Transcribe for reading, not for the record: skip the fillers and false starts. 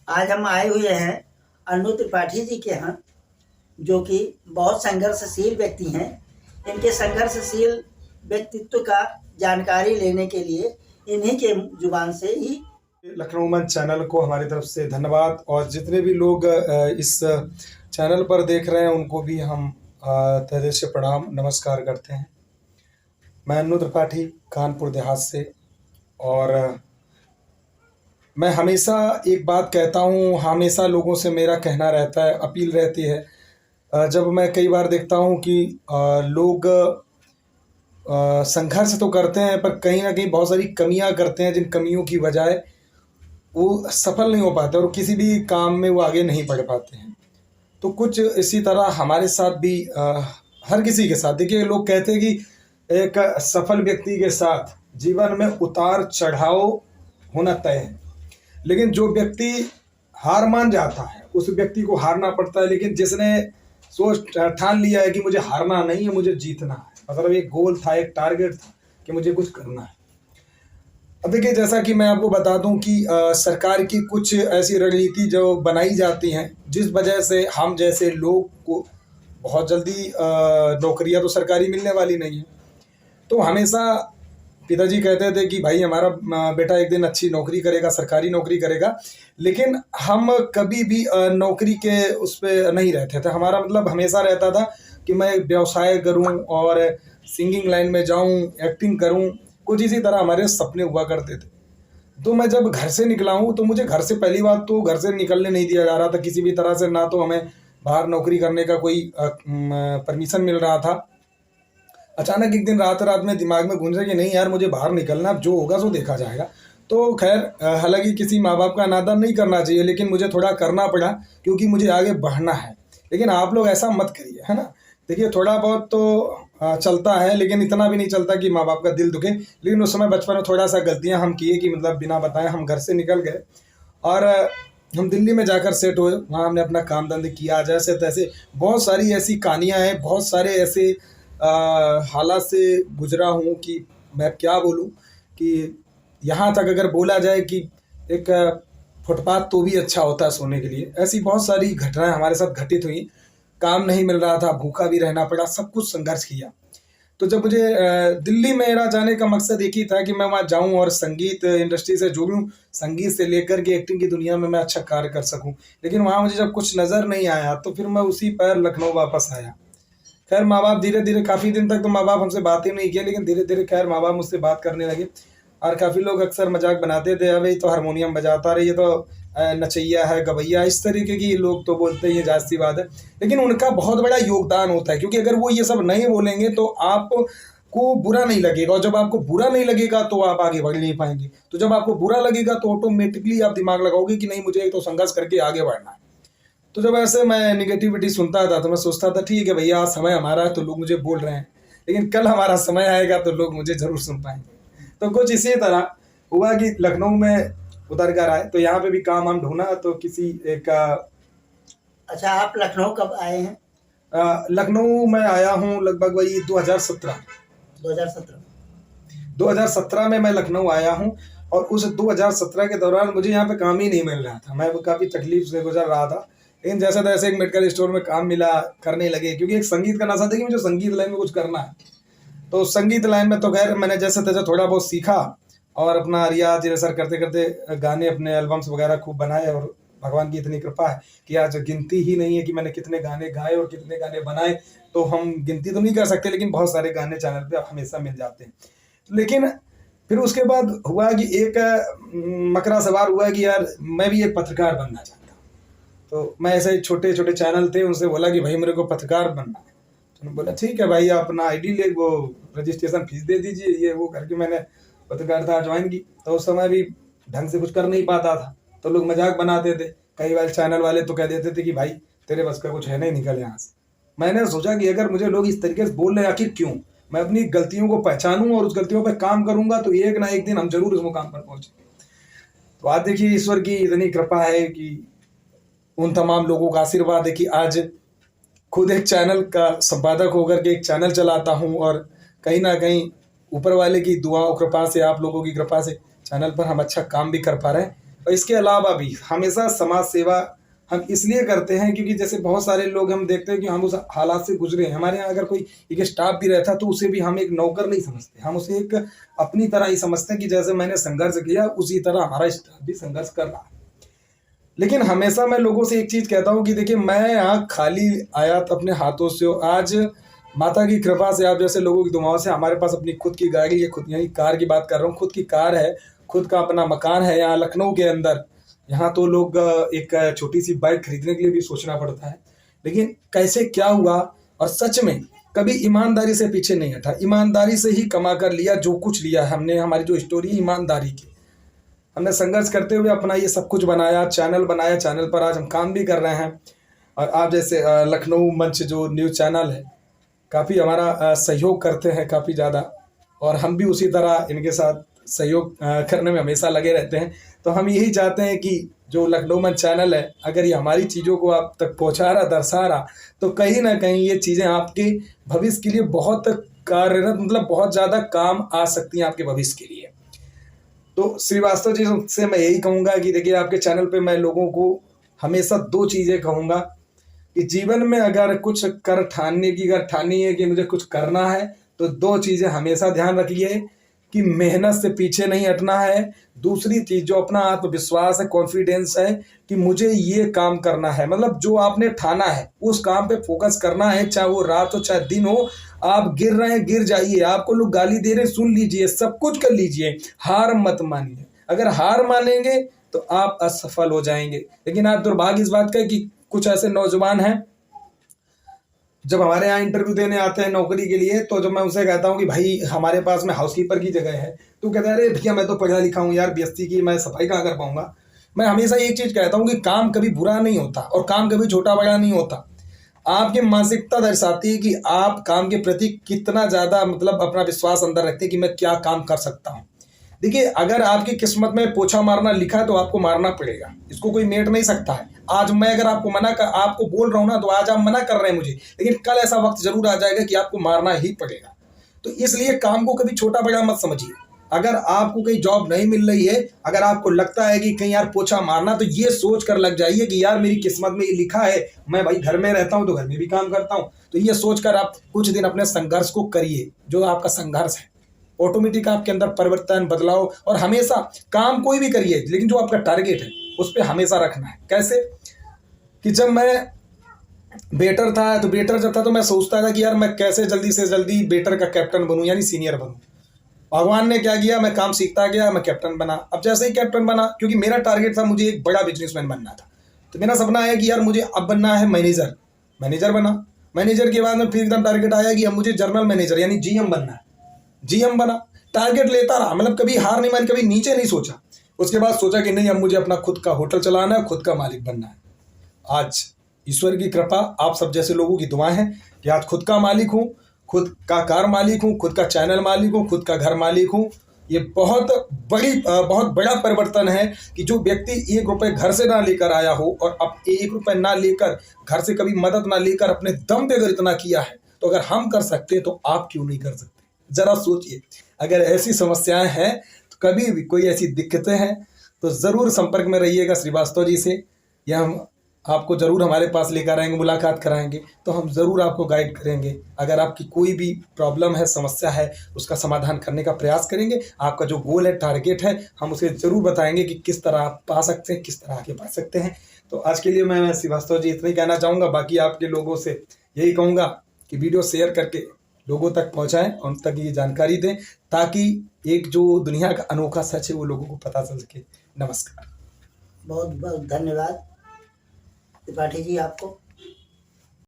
आज हम आए हुए हैं अनु त्रिपाठी जी के यहाँ, जो कि बहुत संघर्षशील व्यक्ति हैं। इनके संघर्षशील व्यक्तित्व का जानकारी लेने के लिए इन्हीं के जुबान से ही लखनऊ मंच चैनल को हमारी तरफ से धन्यवाद, और जितने भी लोग इस चैनल पर देख रहे हैं उनको भी हम तहे दिल से प्रणाम नमस्कार करते हैं। मैं अनु त्रिपाठी कानपुर देहात से, और मैं हमेशा एक बात कहता हूँ, हमेशा लोगों से मेरा कहना रहता है, अपील रहती है। जब मैं कई बार देखता हूँ कि लोग संघर्ष तो करते हैं पर कहीं ना कहीं बहुत सारी कमियां करते हैं, जिन कमियों की वजह वो सफल नहीं हो पाते और किसी भी काम में वो आगे नहीं बढ़ पाते हैं। तो कुछ इसी तरह हमारे साथ भी हर किसी के साथ, देखिए, लोग कहते हैं कि एक सफल व्यक्ति के साथ जीवन में उतार चढ़ाव होना तय है, लेकिन जो व्यक्ति हार मान जाता है उस व्यक्ति को हारना पड़ता है। लेकिन जिसने सोच ठान लिया है कि मुझे हारना नहीं है, मुझे जीतना है, मतलब एक गोल था, एक टारगेट था कि मुझे कुछ करना है। अब देखिए, जैसा कि मैं आपको बता दूं कि सरकार की कुछ ऐसी रणनीति जो बनाई जाती हैं जिस वजह से हम जैसे लोग को बहुत जल्दी नौकरियां तो सरकारी मिलने वाली नहीं है। तो हमेशा पिताजी कहते थे कि भाई हमारा बेटा एक दिन अच्छी नौकरी करेगा, सरकारी नौकरी करेगा, लेकिन हम कभी भी नौकरी के उस पर नहीं रहते थे। हमारा मतलब हमेशा रहता था कि मैं व्यवसाय करूं और सिंगिंग लाइन में जाऊं, एक्टिंग करूं, कुछ इसी तरह हमारे सपने हुआ करते थे। तो मैं जब घर से निकला हूं तो मुझे घर से पहली बात तो घर से निकलने नहीं दिया जा रहा था किसी भी तरह से, ना तो हमें बाहर नौकरी करने का कोई परमिशन मिल रहा था। अचानक एक दिन रात रात में दिमाग में गूंजा कि नहीं यार, मुझे बाहर निकलना, अब जो होगा सो देखा जाएगा। तो खैर, हालांकि किसी माँ बाप का अनादर नहीं करना चाहिए, लेकिन मुझे थोड़ा करना पड़ा क्योंकि मुझे आगे बढ़ना है। लेकिन आप लोग ऐसा मत करिए, है ना। देखिए, थोड़ा बहुत तो चलता है, लेकिन इतना भी नहीं चलता कि माँ बाप का दिल दुखे। लेकिन उस समय बचपन में थोड़ा सा गलतियाँ हम किए कि मतलब बिना बताए हम घर से निकल गए और हम दिल्ली में जाकर सेट हुए। वहाँ हमने अपना काम धंधे किया जैसे तैसे। बहुत सारी ऐसी कहानियाँ हैं, बहुत सारे ऐसे हालात से गुजरा हूँ कि मैं क्या बोलूँ, कि यहाँ तक अगर बोला जाए कि एक फुटपाथ तो भी अच्छा होता है सोने के लिए। ऐसी बहुत सारी घटनाएं हमारे साथ घटित हुई। काम नहीं मिल रहा था, भूखा भी रहना पड़ा, सब कुछ संघर्ष किया। तो जब मुझे दिल्ली मेरा जाने का मकसद एक ही था कि मैं वहाँ जाऊँ और संगीत इंडस्ट्री से जुड़ूँ, संगीत से लेकर के एक्टिंग की दुनिया में मैं अच्छा कार्य कर सकूँ। लेकिन वहाँ मुझे जब कुछ नज़र नहीं आया तो फिर मैं उसी पर लखनऊ वापस आया। खैर, माँ बाप धीरे धीरे, काफ़ी दिन तक तो माँ बाप हमसे बात ही नहीं किया, लेकिन धीरे धीरे खैर माँ बाप मुझसे बात करने लगे। और काफ़ी लोग अक्सर मजाक बनाते थे, अभी तो हारमोनियम बजाता रही, ये तो नचैया है, गवैया, इस तरीके की लोग तो बोलते ही, ये जाहिर सी बात है। लेकिन उनका बहुत बड़ा योगदान होता है, क्योंकि अगर वो ये सब नहीं बोलेंगे तो आपको बुरा नहीं लगेगा, और जब आपको बुरा नहीं लगेगा तो आप आगे बढ़ नहीं पाएंगे। तो जब आपको बुरा लगेगा तो ऑटोमेटिकली आप दिमाग लगाओगे कि नहीं, मुझे तो संघर्ष करके आगे बढ़ना है। तो जब ऐसे मैं निगेटिविटी सुनता था तो मैं सोचता था ठीक है भैया, आज समय हमारा है तो लोग मुझे बोल रहे हैं, लेकिन कल हमारा समय आएगा तो लोग मुझे जरूर सुन पाएंगे। तो कुछ इसी तरह हुआ कि लखनऊ में उतर कर आए, तो यहाँ पे भी काम हम ढूंढा तो किसी एक अच्छा, आप लखनऊ कब आए हैं? लखनऊ में आया हूँ लगभग वही 2017 2017 में मैं लखनऊ आया हूँ। और उस 2017 के दौरान मुझे यहाँ पे काम ही नहीं मिल रहा था, मैं काफ़ी तकलीफ से गुजर रहा था। लेकिन जैसे तैसे एक मेडिकल स्टोर में काम मिला, करने लगे, क्योंकि एक संगीत का नशा था कि मुझे संगीत लाइन में कुछ करना है। तो संगीत लाइन में तो खैर मैंने जैसे तैसे थोड़ा बहुत सीखा और अपना रियाज रिहर्सल करते करते गाने, अपने एल्बम्स वगैरह खूब बनाए। और भगवान की इतनी कृपा है कि आज गिनती ही नहीं है कि मैंने कितने गाने गाए और कितने गाने बनाए, तो हम गिनती तो नहीं कर सकते, लेकिन बहुत सारे गाने चैनल पे हमेशा मिल जाते हैं। लेकिन फिर उसके बाद हुआ कि एक मकरा सवार हुआ कि यार मैं भी एक पत्रकार बनना चाहता हूँ। तो मैं ऐसे छोटे छोटे चैनल थे, उनसे बोला कि भाई मेरे को पत्रकार बनना है। तो उन्होंने बोला ठीक है भाई, आप अपना आईडी ले, वो रजिस्ट्रेशन फीस दे दीजिए, ये वो करके मैंने पत्रकारिता ज्वाइन की। तो उस समय भी ढंग से कुछ कर नहीं पाता था, तो लोग मजाक बनाते थे। कई बार चैनल वाले तो कह देते थे कि भाई तेरे बस का कुछ है नहीं, निकल यहाँ से। मैंने सोचा कि अगर मुझे लोग इस तरीके से बोल रहे हैं, आखिर क्यों? मैं अपनी गलतियों को पहचानूं और उस गलतियों पर काम करूंगा तो एक ना एक दिन हम जरूर उस मुकाम पर पहुंचेंगे। तो आज देखिए, ईश्वर की इतनी कृपा है कि उन तमाम लोगों का आशीर्वाद है कि आज खुद एक चैनल का संपादक होकर के एक चैनल चलाता हूं, और कहीं ना कहीं ऊपर वाले की दुआओं कृपा से, आप लोगों की कृपा से चैनल पर हम अच्छा काम भी कर पा रहे हैं। और इसके अलावा भी हमेशा समाज सेवा हम इसलिए करते हैं क्योंकि जैसे बहुत सारे लोग हम देखते हैं कि हम उस हालात से गुजरे हैं। हमारे यहाँ अगर कोई एक स्टाफ भी रहता तो उसे भी हम एक नौकर नहीं समझते, हम उसे एक अपनी तरह ही समझते हैं कि जैसे मैंने संघर्ष किया उसी तरह हमारा स्टाफ भी संघर्ष कर रहा है। लेकिन हमेशा मैं लोगों से एक चीज़ कहता हूँ कि देखिए, मैं यहाँ खाली आया तो अपने हाथों से, आज माता की कृपा से, आप जैसे लोगों की दुआओं से हमारे पास अपनी खुद की गाड़ी है, खुद यही कार की बात कर रहा हूँ, खुद की कार है, खुद का अपना मकान है यहाँ लखनऊ के अंदर। यहाँ तो लोग एक छोटी सी बाइक खरीदने के लिए भी सोचना पड़ता है। लेकिन कैसे क्या हुआ, और सच में कभी ईमानदारी से पीछे नहीं हटा, ईमानदारी से ही कमा कर लिया जो कुछ लिया हमने। हमारी जो स्टोरी है ईमानदारी की, हमने संघर्ष करते हुए अपना ये सब कुछ बनाया, चैनल बनाया, चैनल पर आज हम काम भी कर रहे हैं। और आप जैसे लखनऊ मंच जो न्यूज़ चैनल है, काफ़ी हमारा सहयोग करते हैं काफ़ी ज़्यादा, और हम भी उसी तरह इनके साथ सहयोग करने में हमेशा लगे रहते हैं। तो हम यही चाहते हैं कि जो लखनऊ मंच चैनल है, अगर ये हमारी चीज़ों को आप तक पहुंचा रहा, दर्शा रहा, तो कहीं ना कहीं ये चीज़ें आपके भविष्य के लिए बहुत कार्यरत, मतलब बहुत ज़्यादा काम आ सकती हैं आपके भविष्य के लिए। तो श्रीवास्तव जी से मैं यही कहूँगा कि देखिए, आपके चैनल पे मैं लोगों को हमेशा 2 चीज़ें कहूँगा कि जीवन में अगर कुछ कर ठानने की अगर ठानी है कि मुझे कुछ करना है, तो 2 चीज़ें हमेशा ध्यान रखिए कि मेहनत से पीछे नहीं हटना है। दूसरी चीज़, जो अपना आत्मविश्वास है, कॉन्फिडेंस है कि मुझे ये काम करना है, मतलब जो आपने ठाना है उस काम पे फोकस करना है, चाहे वो रात हो चाहे दिन हो। आप गिर रहे हैं, गिर जाइए, आपको लोग गाली दे रहे हैं, सुन लीजिए, सब कुछ कर लीजिए, हार मत मानिए। अगर हार मानेंगे तो आप असफल हो जाएंगे। लेकिन आप दुर्भाग्य इस बात का है कि कुछ ऐसे नौजवान हैं, जब हमारे यहाँ इंटरव्यू देने आते हैं नौकरी के लिए, तो जब मैं उनसे कहता हूँ कि भाई हमारे पास में हाउसकीपर की जगह है, तो कहता है अरे भैया मैं तो पढ़ा लिखा हूँ यार, बीएससी की, मैं सफाई कहाँ कर पाऊंगा। मैं हमेशा एक चीज़ कहता हूँ कि काम कभी बुरा नहीं होता और काम कभी छोटा बड़ा नहीं होता। आपकी मानसिकता दर्शाती है कि आप काम के प्रति कितना ज़्यादा, मतलब अपना विश्वास अंदर रखते हैं कि मैं क्या काम कर सकता हूँ। देखिए, अगर आपकी किस्मत में पोछा मारना लिखा है तो आपको मारना पड़ेगा, इसको कोई मेट नहीं सकता है। आज मैं अगर आपको बोल रहा हूँ ना, तो आज आप मना कर रहे हैं मुझे, लेकिन कल ऐसा वक्त जरूर आ जाएगा कि आपको मारना ही पड़ेगा। तो इसलिए काम को कभी छोटा बड़ा मत समझिए। अगर आपको कहीं जॉब नहीं मिल रही है, अगर आपको लगता है कि कहीं यार पोछा मारना, तो ये सोच कर लग जाइए कि यार मेरी किस्मत में ये लिखा है, मैं भाई घर में रहता हूँ तो घर में भी काम करता हूँ। तो ये सोचकर आप कुछ दिन अपने संघर्ष को करिए, जो आपका संघर्ष है ऑटोमेटिक आपके अंदर परिवर्तन, बदलाव। और हमेशा काम कोई भी करिए, लेकिन जो आपका टारगेट है उस पर हमेशा रखना है। कैसे कि जब मैं बेटर था, तो बेटर जब था तो मैं सोचता था कि यार मैं कैसे जल्दी से जल्दी बेटर का कैप्टन बनूं, यानी सीनियर बनूं। भगवान ने क्या किया, मैं काम सीखता गया, मैं कैप्टन बना। अब जैसे ही कैप्टन बना, क्योंकि मेरा टारगेट था मुझे एक बड़ा बिजनेसमैन बनना था, तो मेरा सपना है कि यार मुझे अब बनना है मैनेजर। मैनेजर बना, मैनेजर के बाद में फिर एकदम टारगेट आया कि अब मुझे जनरल मैनेजर यानी जीएम बनना है। जीएम बना, टारगेट लेता रहा, मतलब कभी हार नहीं मानी, कभी नीचे नहीं सोचा। उसके बाद सोचा कि नहीं, अब मुझे अपना खुद का होटल चलाना है, खुद का मालिक बनना है। आज ईश्वर की कृपा, आप सब जैसे लोगों की दुआएं हैं कि आज खुद का मालिक हूँ, खुद का कार मालिक हूँ, खुद का चैनल मालिक हूँ, खुद का घर मालिक हूँ। ये बहुत बड़ा परिवर्तन है कि जो व्यक्ति 1 रुपये घर से ना लेकर आया हो, और अब 1 रुपये ना लेकर, घर से कभी मदद ना लेकर अपने दम पे अगर इतना किया है, तो अगर हम कर सकते हैं तो आप क्यों नहीं कर सकते। जरा सोचिए, अगर ऐसी समस्याएं हैं, तो कभी भी कोई ऐसी दिक्कतें हैं, तो ज़रूर संपर्क में रहिएगा श्रीवास्तव जी से, या हम आपको ज़रूर हमारे पास लेकर आएंगे, मुलाकात कराएंगे, तो हम ज़रूर आपको गाइड करेंगे। अगर आपकी कोई भी प्रॉब्लम है, समस्या है, उसका समाधान करने का प्रयास करेंगे। आपका जो गोल है, टारगेट है, हम उसे ज़रूर बताएंगे कि किस तरह आप पा सकते हैं, किस तरह आगे बढ़ सकते हैं। तो आज के लिए मैं श्रीवास्तव जी इतना ही कहना चाहूँगा। बाकी आपके लोगों से यही कहूँगा कि वीडियो शेयर करके लोगों तक पहुँचाएँ, उन तक ये जानकारी दें, ताकि एक जो दुनिया का अनोखा सच है वो लोगों को पता चल सके। नमस्कार। बहुत बहुत धन्यवाद त्रिपाठी जी आपको।